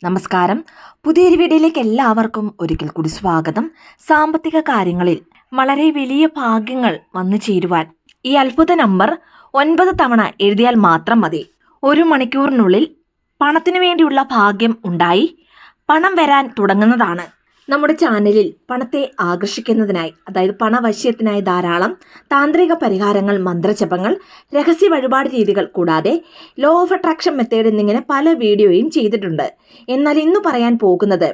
നമസ്കാരം. പുതിയൊരു വീഡിയോയിലേക്ക് എല്ലാവർക്കും ഒരിക്കൽ കൂടി സ്വാഗതം. സാമ്പത്തിക കാര്യങ്ങളിൽ വളരെ വലിയ ഭാഗ്യങ്ങൾ വന്നു ചേരുവാൻ ഈ അത്ഭുത നമ്പർ 9 തവണ എഴുതിയാൽ മാത്രം മതി. 1 മണിക്കൂറിനുള്ളിൽ പണത്തിനു വേണ്ടിയുള്ള ഭാഗ്യം ഉണ്ടായി പണം വരാൻ തുടങ്ങുന്നതാണ്. നമ്മുടെ ചാനലിൽ പണത്തെ ആകർഷിക്കുന്നതിനായി, അതായത് പണവശ്യത്തിനായി ധാരാളം താന്ത്രിക പരിഹാരങ്ങൾ, മന്ത്രജപങ്ങൾ, രഹസ്യ വഴിപാട് രീതികൾ കൂടാതെ ലോ ഓഫ് അട്രാക്ഷൻ മെത്തേഡ് എന്നിങ്ങനെ പല വീഡിയോയും ചെയ്തിട്ടുണ്ട്. എന്നാൽ ഇന്ന് പറയാൻ പോകുന്നത്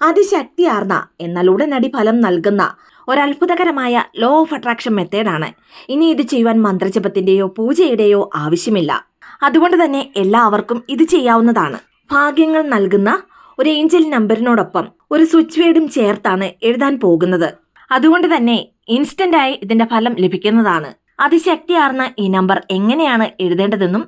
അതിശക്തിയാർന്ന എന്നാൽ ഉടനടി ഫലം നൽകുന്ന ഒരത്ഭുതകരമായ ലോ ഓഫ് അട്രാക്ഷൻ മെത്തേഡാണ്. ഇനി ഇത് ചെയ്യുവാൻ മന്ത്രജപത്തിൻ്റെയോ പൂജയുടെയോ ആവശ്യമില്ല. അതുകൊണ്ട് തന്നെ എല്ലാവർക്കും ഇത് ചെയ്യാവുന്നതാണ്. ഭാഗ്യങ്ങൾ നൽകുന്ന ഒരു ഏഞ്ചൽ നമ്പറിനോടൊപ്പം ഒരു സ്വിച്ച് വേർഡും ചേർത്താണ് എഴുതാൻ പോകുന്നത്. അതുകൊണ്ട് തന്നെ ഇൻസ്റ്റന്റായി ഇതിന്റെ ഫലം ലഭിക്കുന്നതാണ്. അതിശക്തിയാർന്ന ഈ നമ്പർ എങ്ങനെയാണ് എഴുതേണ്ടതെന്നും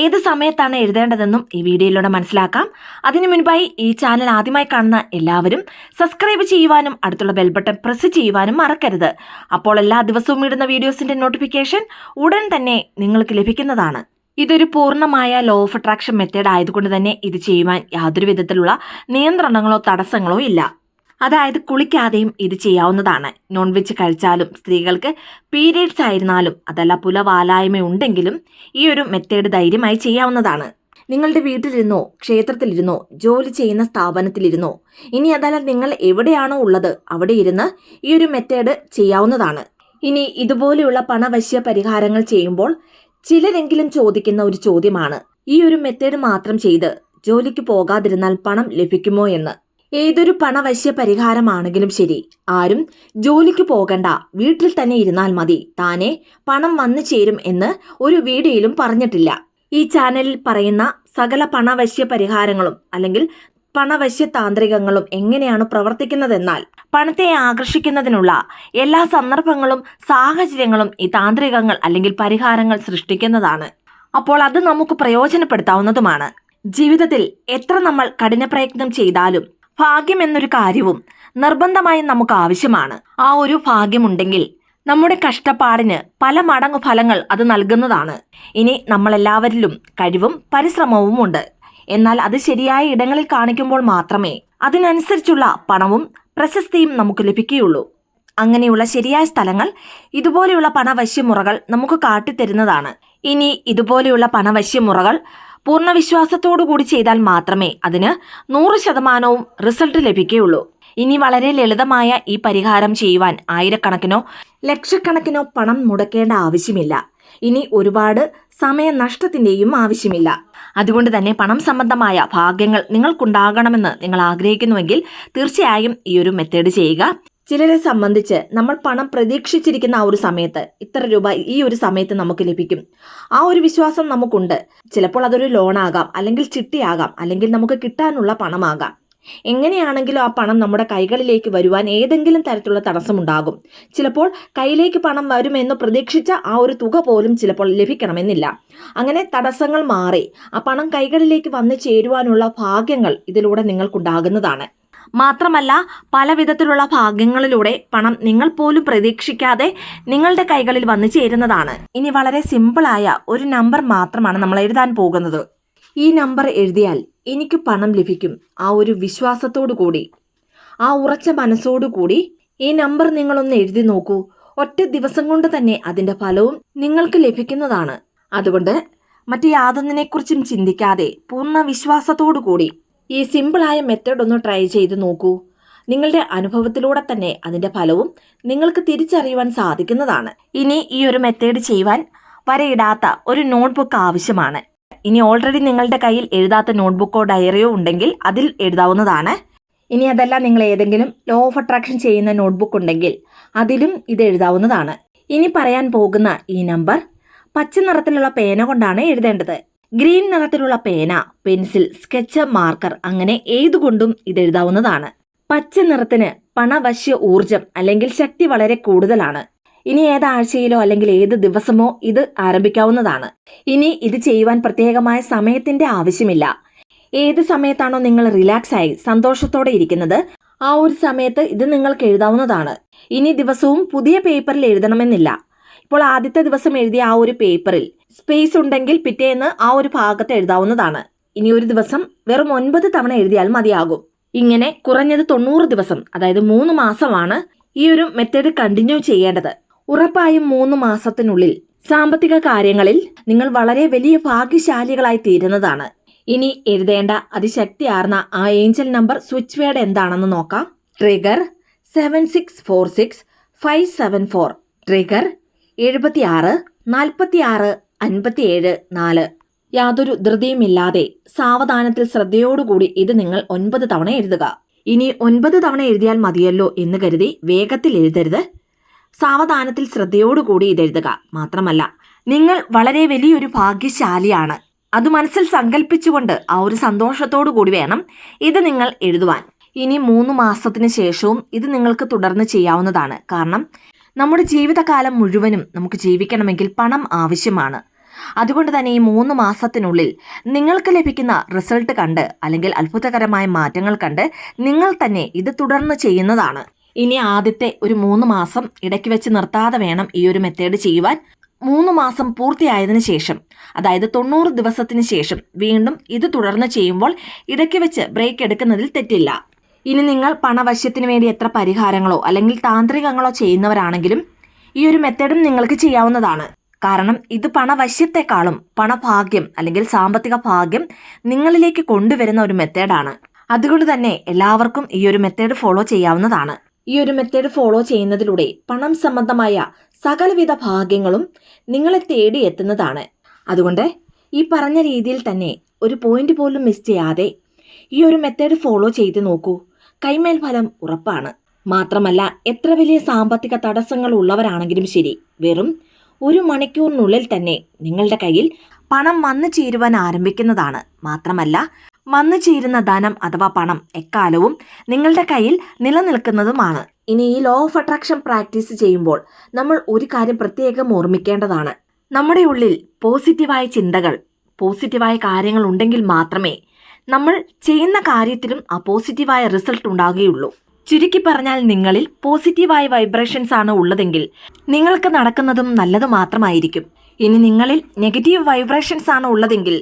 ഏത് സമയത്താണ് എഴുതേണ്ടതെന്നും ഈ വീഡിയോയിലൂടെ മനസ്സിലാക്കാം. അതിനു മുൻപായി ഈ ചാനൽ ആദ്യമായി കാണുന്ന എല്ലാവരും സബ്സ്ക്രൈബ് ചെയ്യുവാനും അടുത്തുള്ള ബെൽ ബട്ടൺ പ്രസ് ചെയ്യുവാനും മറക്കരുത്. അപ്പോൾ എല്ലാ ദിവസവും ഇടുന്ന വീഡിയോസിന്റെ നോട്ടിഫിക്കേഷൻ ഉടൻ തന്നെ നിങ്ങൾക്ക് ലഭിക്കുന്നതാണ്. ഇതൊരു പൂർണ്ണമായ ലോ ഓഫ് അട്രാക്ഷൻ മെത്തേഡ് ആയതുകൊണ്ട് തന്നെ ഇത് ചെയ്യുവാൻ യാതൊരു വിധത്തിലുള്ള നിയന്ത്രണങ്ങളോ തടസ്സങ്ങളോ ഇല്ല. അതായത് കുളിക്കാതെയും ഇത് ചെയ്യാവുന്നതാണ്. നോൺ വെജ് കഴിച്ചാലും, സ്ത്രീകൾക്ക് പീരിയഡ്സ് ആയിരുന്നാലും, അതല്ല പുലവാലായ്മ ഉണ്ടെങ്കിലും ഈ ഒരു മെത്തേഡ് ധൈര്യമായി ചെയ്യാവുന്നതാണ്. നിങ്ങളുടെ വീട്ടിലിരുന്നോ, ക്ഷേത്രത്തിലിരുന്നോ, ജോലി ചെയ്യുന്ന സ്ഥാപനത്തിലിരുന്നോ, ഇനി അതല്ല നിങ്ങൾ എവിടെയാണോ ഉള്ളത് അവിടെ ഇരുന്ന് ഈ ഒരു മെത്തേഡ് ചെയ്യാവുന്നതാണ്. ഇനി ഇതുപോലെയുള്ള പണവശ്യ പരിഹാരങ്ങൾ ചെയ്യുമ്പോൾ ചിലരെങ്കിലും ചോദിക്കുന്ന ഒരു ചോദ്യമാണ്, ഈ ഒരു മെത്തേഡ് മാത്രം ചെയ്ത് ജോലിക്ക് പോകാതിരുന്നാൽ പണം ലഭിക്കുമോ എന്ന്. ഏതൊരു പണവശ്യ പരിഹാരമാണെങ്കിലും ശരി, ആരും ജോലിക്ക് പോകണ്ട, വീട്ടിൽ തന്നെ ഇരുന്നാൽ മതി, താനെ പണം വന്നു ചേരും എന്ന് ഒരു വീഡിയോയിലും പറഞ്ഞിട്ടില്ല. ഈ ചാനലിൽ പറയുന്ന സകല പണവശ്യ പരിഹാരങ്ങളും അല്ലെങ്കിൽ പണവശ്യ താന്ത്രികങ്ങളും എങ്ങനെയാണ് പ്രവർത്തിക്കുന്നതെന്നാൽ പണത്തെ ആകർഷിക്കുന്നതിനുള്ള എല്ലാ സന്ദർഭങ്ങളും സാഹചര്യങ്ങളും ഈ താന്ത്രികങ്ങൾ അല്ലെങ്കിൽ പരിഹാരങ്ങൾ സൃഷ്ടിക്കുന്നതാണ്. അപ്പോൾ അത് നമുക്ക് പ്രയോജനപ്പെടുത്താവുന്നതുമാണ്. ജീവിതത്തിൽ എത്ര നമ്മൾ കഠിന പ്രയത്നം ചെയ്താലും ഭാഗ്യം എന്നൊരു കാര്യവും നിർബന്ധമായും നമുക്ക് ആവശ്യമാണ്. ആ ഒരു ഭാഗ്യമുണ്ടെങ്കിൽ നമ്മുടെ കഷ്ടപ്പാടിന് പല മടങ്ങു ഫലങ്ങൾ അത് നൽകുന്നതാണ്. ഇനി നമ്മളെല്ലാവരിലും കഴിവും പരിശ്രമവും ഉണ്ട്. എന്നാൽ അത് ശരിയായ ഇടങ്ങളിൽ കാണിക്കുമ്പോൾ മാത്രമേ അതിനനുസരിച്ചുള്ള പണവും പ്രശസ്തിയും നമുക്ക് ലഭിക്കുകയുള്ളൂ. അങ്ങനെയുള്ള ശരിയായ സ്ഥലങ്ങൾ ഇതുപോലെയുള്ള പണവശ്യമുറകൾ നമുക്ക് കാട്ടിത്തരുന്നതാണ്. ഇനി ഇതുപോലെയുള്ള പണവശ്യമുറകൾ പൂർണ്ണ വിശ്വാസത്തോടു കൂടി ചെയ്താൽ മാത്രമേ അതിന് 100% റിസൾട്ട് ലഭിക്കുകയുള്ളൂ. ഇനി വളരെ ലളിതമായ ഈ പരിഹാരം ചെയ്യുവാൻ ആയിരക്കണക്കിനോ ലക്ഷക്കണക്കിനോ പണം മുടക്കേണ്ട ആവശ്യമില്ല. ഇനി ഒരുപാട് സമയനഷ്ടത്തിന്റെയും ആവശ്യമില്ല. അതുകൊണ്ട് തന്നെ പണം സംബന്ധമായ ഭാഗ്യങ്ങൾ നിങ്ങൾക്കുണ്ടാകണമെന്ന് നിങ്ങൾ ആഗ്രഹിക്കുന്നുവെങ്കിൽ തീർച്ചയായും ഈ ഒരു മെത്തേഡ് ചെയ്യുക. ചിലരെ സംബന്ധിച്ച് നമ്മൾ പണം പ്രതീക്ഷിച്ചിരിക്കുന്ന ആ ഒരു സമയത്ത് ഇത്ര രൂപ ഈ ഒരു സമയത്ത് നമുക്ക് ലഭിക്കും, ആ ഒരു വിശ്വാസം നമുക്കുണ്ട്. ചിലപ്പോൾ അതൊരു ലോണാകാം, അല്ലെങ്കിൽ ചിട്ടിയാകാം, അല്ലെങ്കിൽ നമുക്ക് കിട്ടാനുള്ള പണമാകാം. എങ്ങനെയാണെങ്കിലും ആ പണം നമ്മുടെ കൈകളിലേക്ക് വരുവാൻ ഏതെങ്കിലും തരത്തിലുള്ള തടസ്സമുണ്ടാകും. ചിലപ്പോൾ കയ്യിലേക്ക് പണം വരുമെന്ന് പ്രതീക്ഷിച്ച ആ ഒരു തുക പോലും ചിലപ്പോൾ ലഭിക്കണമെന്നില്ല. അങ്ങനെ തടസ്സങ്ങൾ മാറി ആ പണം കൈകളിലേക്ക് വന്നു ചേരുവാനുള്ള ഭാഗ്യങ്ങൾ ഇതിലൂടെ നിങ്ങൾക്കുണ്ടാകുന്നതാണ്. മാത്രമല്ല പല വിധത്തിലുള്ള ഭാഗ്യങ്ങളിലൂടെ പണം നിങ്ങൾ പോലും പ്രതീക്ഷിക്കാതെ നിങ്ങളുടെ കൈകളിൽ വന്നു ചേരുന്നതാണ്. ഇനി വളരെ സിമ്പിളായ ഒരു നമ്പർ മാത്രമാണ് നമ്മൾ എഴുതാൻ പോകുന്നത്. ഈ നമ്പർ എഴുതിയാൽ എനിക്ക് പണം ലഭിക്കും, ആ ഒരു വിശ്വാസത്തോടു കൂടി, ആ ഉറച്ച മനസ്സോടു കൂടി ഈ നമ്പർ നിങ്ങളൊന്ന് എഴുതി നോക്കൂ. ഒറ്റ ദിവസം കൊണ്ട് തന്നെ അതിന്റെ ഫലവും നിങ്ങൾക്ക് ലഭിക്കുന്നതാണ്. അതുകൊണ്ട് മറ്റു യാതൊന്നിനെക്കുറിച്ചും ചിന്തിക്കാതെ പൂർണ്ണ വിശ്വാസത്തോടു കൂടി ഈ സിമ്പിളായ മെത്തേഡ് ഒന്ന് ട്രൈ ചെയ്ത് നോക്കൂ. നിങ്ങളുടെ അനുഭവത്തിലൂടെ തന്നെ അതിന്റെ ഫലവും നിങ്ങൾക്ക് തിരിച്ചറിയുവാൻ സാധിക്കുന്നതാണ്. ഇനി ഈ ഒരു മെത്തേഡ് ചെയ്യുവാൻ വരയിടാത്ത ഒരു നോട്ട്ബുക്ക് ആവശ്യമാണ്. ഇനി ഓൾറെഡി നിങ്ങളുടെ കയ്യിൽ എഴുതാത്ത നോട്ട്ബുക്കോ ഡയറിയോ ഉണ്ടെങ്കിൽ അതിൽ എഴുതാവുന്നതാണ്. ഇനി അതല്ല നിങ്ങൾ ഏതെങ്കിലും ലോ ഓഫ് അട്രാക്ഷൻ ചെയ്യുന്ന നോട്ട്ബുക്ക് ഉണ്ടെങ്കിൽ അതിലും ഇത് എഴുതാവുന്നതാണ്. ഇനി പറയാൻ പോകുന്ന ഈ നമ്പർ പച്ച നിറത്തിലുള്ള പേന കൊണ്ടാണ് എഴുതേണ്ടത്. ഗ്രീൻ നിറത്തിലുള്ള പേന, പെൻസിൽ, സ്കെച്ച്, മാർക്കർ അങ്ങനെ ഏതുകൊണ്ടും ഇത് എഴുതാവുന്നതാണ്. പച്ച നിറത്തിന് പണവശ്യ ഊർജം അല്ലെങ്കിൽ ശക്തി വളരെ കൂടുതലാണ്. ഇനി ഏതാഴ്ചയിലോ അല്ലെങ്കിൽ ഏത് ദിവസമോ ഇത് ആരംഭിക്കാവുന്നതാണ്. ഇനി ഇത് ചെയ്യുവാൻ പ്രത്യേകമായ സമയത്തിന്റെ ആവശ്യമില്ല. ഏത് സമയത്താണോ നിങ്ങൾ റിലാക്സ് ആയി സന്തോഷത്തോടെ ഇരിക്കുന്നത് ആ ഒരു സമയത്ത് ഇത് നിങ്ങൾക്ക് എഴുതാവുന്നതാണ്. ഇനി ദിവസവും പുതിയ പേപ്പറിൽ എഴുതണമെന്നില്ല. ഇപ്പോൾ ആദ്യത്തെ ദിവസം എഴുതിയ ആ ഒരു പേപ്പറിൽ സ്പേസ് ഉണ്ടെങ്കിൽ പിറ്റേന്ന് ആ ഒരു ഭാഗത്ത് എഴുതാവുന്നതാണ്. ഇനി ഒരു ദിവസം വെറും 9 തവണ എഴുതിയാൽ മതിയാകും. ഇങ്ങനെ കുറഞ്ഞത് 90 ദിവസം, അതായത് 3 മാസമാണ് ഈ ഒരു മെത്തേഡ് കണ്ടിന്യൂ ചെയ്യേണ്ടത്. ഉറപ്പായും 3 മാസത്തിനുള്ളിൽ സാമ്പത്തിക കാര്യങ്ങളിൽ നിങ്ങൾ വളരെ വലിയ ഭാഗ്യശാലികളായി തീരുന്നതാണ്. ഇനി എഴുതേണ്ട അതിശക്തിയാർന്ന ആ ഏഞ്ചൽ നമ്പർ സ്വിച്ച് വേർഡ് എന്താണെന്ന് നോക്കാം. ട്രിഗർ 7646-574. ട്രിഗർ 76 46 57 4. യാതൊരു ധൃതിയുമില്ലാതെ സാവധാനത്തിൽ ശ്രദ്ധയോടുകൂടി ഇത് നിങ്ങൾ 9 തവണ എഴുതുക. ഇനി 9 തവണ എഴുതിയാൽ മതിയല്ലോ എന്ന് കരുതി വേഗത്തിൽ എഴുതരുത്. സാവധാനത്തിൽ ശ്രദ്ധയോടുകൂടി ഇതെഴുതുക. മാത്രമല്ല, നിങ്ങൾ വളരെ വലിയൊരു ഭാഗ്യശാലിയാണ്. അത് മനസ്സിൽ സങ്കല്പിച്ചുകൊണ്ട് ആ ഒരു സന്തോഷത്തോടു കൂടി വേണം ഇത് നിങ്ങൾ എഴുതുവാൻ. ഇനി 3 മാസത്തിന് ശേഷവും ഇത് നിങ്ങൾക്ക് തുടർന്ന് ചെയ്യാവുന്നതാണ്. കാരണം നമ്മുടെ ജീവിതകാലം മുഴുവനും നമുക്ക് ജീവിക്കണമെങ്കിൽ പണം ആവശ്യമാണ്. അതുകൊണ്ട് തന്നെ ഈ 3 മാസത്തിനുള്ളിൽ നിങ്ങൾക്ക് ലഭിക്കുന്ന റിസൾട്ട് കണ്ട് അല്ലെങ്കിൽ അത്ഭുതകരമായ മാറ്റങ്ങൾ കണ്ട് നിങ്ങൾ തന്നെ ഇത് തുടർന്ന് ചെയ്യുന്നതാണ്. ഇനി ആദ്യത്തെ ഒരു 3 മാസം ഇടയ്ക്ക് വെച്ച് നിർത്താതെ വേണം ഈ ഒരു മെത്തേഡ് ചെയ്യുവാൻ. 3 മാസം പൂർത്തിയായതിനു ശേഷം, അതായത് 90 ദിവസത്തിന് ശേഷം വീണ്ടും ഇത് തുടർന്ന് ചെയ്യുമ്പോൾ ഇടയ്ക്ക് വെച്ച് ബ്രേക്ക് എടുക്കുന്നതിൽ തെറ്റില്ല. ഇനി നിങ്ങൾ പണവശ്യത്തിന് വേണ്ടി എത്ര പരിഹാരങ്ങളോ അല്ലെങ്കിൽ താന്ത്രികങ്ങളോ ചെയ്യുന്നവരാണെങ്കിലും ഈ ഒരു മെത്തേഡും നിങ്ങൾക്ക് ചെയ്യാവുന്നതാണ്. കാരണം ഇത് പണവശ്യത്തെക്കാളും പണഭാഗ്യം അല്ലെങ്കിൽ സാമ്പത്തിക ഭാഗ്യം നിങ്ങളിലേക്ക് കൊണ്ടുവരുന്ന ഒരു മെത്തേഡാണ്. അതുകൊണ്ട് തന്നെ എല്ലാവർക്കും ഈ ഒരു മെത്തേഡ് ഫോളോ ചെയ്യാവുന്നതാണ്. ഈ ഒരു മെത്തേഡ് ഫോളോ ചെയ്യുന്നതിലൂടെ പണം സംബന്ധമായ സകലവിധ ഭാഗ്യങ്ങളും നിങ്ങളെ തേടി എത്തുന്നതാണ്. അതുകൊണ്ട് ഈ പറഞ്ഞ രീതിയിൽ തന്നെ ഒരു പോയിന്റ് പോലും മിസ് ചെയ്യാതെ ഈ ഒരു മെത്തേഡ് ഫോളോ ചെയ്ത് നോക്കൂ. കൈമേൽ ഫലം ഉറപ്പാണ്. മാത്രമല്ല, എത്ര വലിയ സാമ്പത്തിക തടസ്സങ്ങൾ ഉള്ളവരാണെങ്കിലും ശരി, വെറും 1 മണിക്കൂറിനുള്ളിൽ തന്നെ നിങ്ങളുടെ കയ്യിൽ പണം വന്നു ചേരുവാൻ ആരംഭിക്കുന്നതാണ്. മാത്രമല്ല, വന്നു ചേരുന്ന ധനം അഥവാ പണം എക്കാലവും നിങ്ങളുടെ കയ്യിൽ നിലനിൽക്കുന്നതുമാണ്. ഇനി ഈ ലോ ഓഫ് അട്രാക്ഷൻ പ്രാക്ടീസ് ചെയ്യുമ്പോൾ നമ്മൾ ഒരു കാര്യം പ്രത്യേകം ഓർമ്മിക്കേണ്ടതാണ്. നമ്മുടെ ഉള്ളിൽ പോസിറ്റീവായ ചിന്തകൾ, പോസിറ്റീവായ കാര്യങ്ങൾ ഉണ്ടെങ്കിൽ മാത്രമേ നമ്മൾ ചെയ്യുന്ന കാര്യത്തിലും ആ പോസിറ്റീവായ റിസൾട്ട് ഉണ്ടാകുകയുള്ളൂ. ചുരുക്കി പറഞ്ഞാൽ, നിങ്ങളിൽ പോസിറ്റീവായ വൈബ്രേഷൻസ് ആണ് ഉള്ളതെങ്കിൽ നിങ്ങൾക്ക് നടക്കുന്നതും നല്ലത് മാത്രമായിരിക്കും. ഇനി നിങ്ങളിൽ നെഗറ്റീവ് വൈബ്രേഷൻസ് ആണ് ഉള്ളതെങ്കിൽ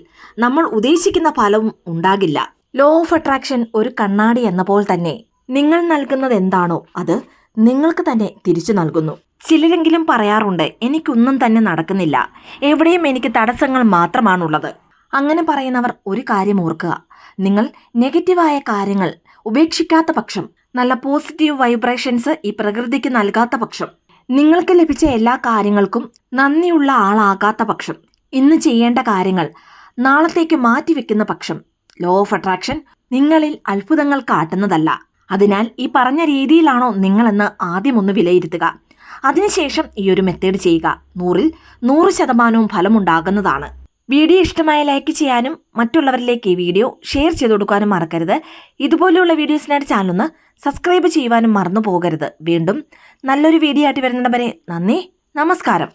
നമ്മൾ ഉദ്ദേശിക്കുന്ന ഫലവും ഉണ്ടാകില്ല. ലോ ഓഫ് അട്രാക്ഷൻ ഒരു കണ്ണാടി എന്ന പോലെ തന്നെ നിങ്ങൾ നൽകുന്നത് എന്താണോ അത് നിങ്ങൾക്ക് തന്നെ തിരിച്ചു നൽകുന്നു. ചിലരെങ്കിലും പറയാറുണ്ട്, എനിക്കൊന്നും തന്നെ നടക്കുന്നില്ല, എവിടെയും എനിക്ക് തടസ്സങ്ങൾ മാത്രമാണുള്ളത്. അങ്ങനെ പറയുന്നവർ ഒരു കാര്യം ഓർക്കുക, നിങ്ങൾ നെഗറ്റീവായ കാര്യങ്ങൾ ഉപേക്ഷിക്കാത്ത പക്ഷം, നല്ല പോസിറ്റീവ് വൈബ്രേഷൻസ് ഈ പ്രകൃതിക്ക് നൽകാത്ത പക്ഷം, നിങ്ങൾക്ക് ലഭിച്ച എല്ലാ കാര്യങ്ങൾക്കും നന്ദിയുള്ള ആളാകാത്ത പക്ഷം, ഇന്ന് ചെയ്യേണ്ട കാര്യങ്ങൾ നാളത്തേക്ക് മാറ്റിവെക്കുന്ന പക്ഷം, ലോ ഓഫ് അട്രാക്ഷൻ നിങ്ങളിൽ അത്ഭുതങ്ങൾ കാട്ടുന്നതല്ല. അതിനാൽ ഈ പറഞ്ഞ രീതിയിലാണോ നിങ്ങളെന്ന് ആദ്യം ഒന്ന് വിലയിരുത്തുക. അതിനുശേഷം ഈ ഒരു മെത്തേഡ് ചെയ്യുക. 100-ൽ 100% ഫലമുണ്ടാകുന്നതാണ്. വീഡിയോ ഇഷ്ടമായ ലൈക്ക് ചെയ്യാനും മറ്റുള്ളവരിലേക്ക് ഈ വീഡിയോ ഷെയർ ചെയ്ത് കൊടുക്കാനും മറക്കരുത്. ഇതുപോലെയുള്ള വീഡിയോസിനായിട്ട് ചാനൽ സബ്സ്ക്രൈബ് ചെയ്യുവാനും മറന്നു പോകരുത്. വീണ്ടും നല്ലൊരു വീഡിയോ ആയിട്ട് വരുന്നവരെ നന്ദി, നമസ്കാരം.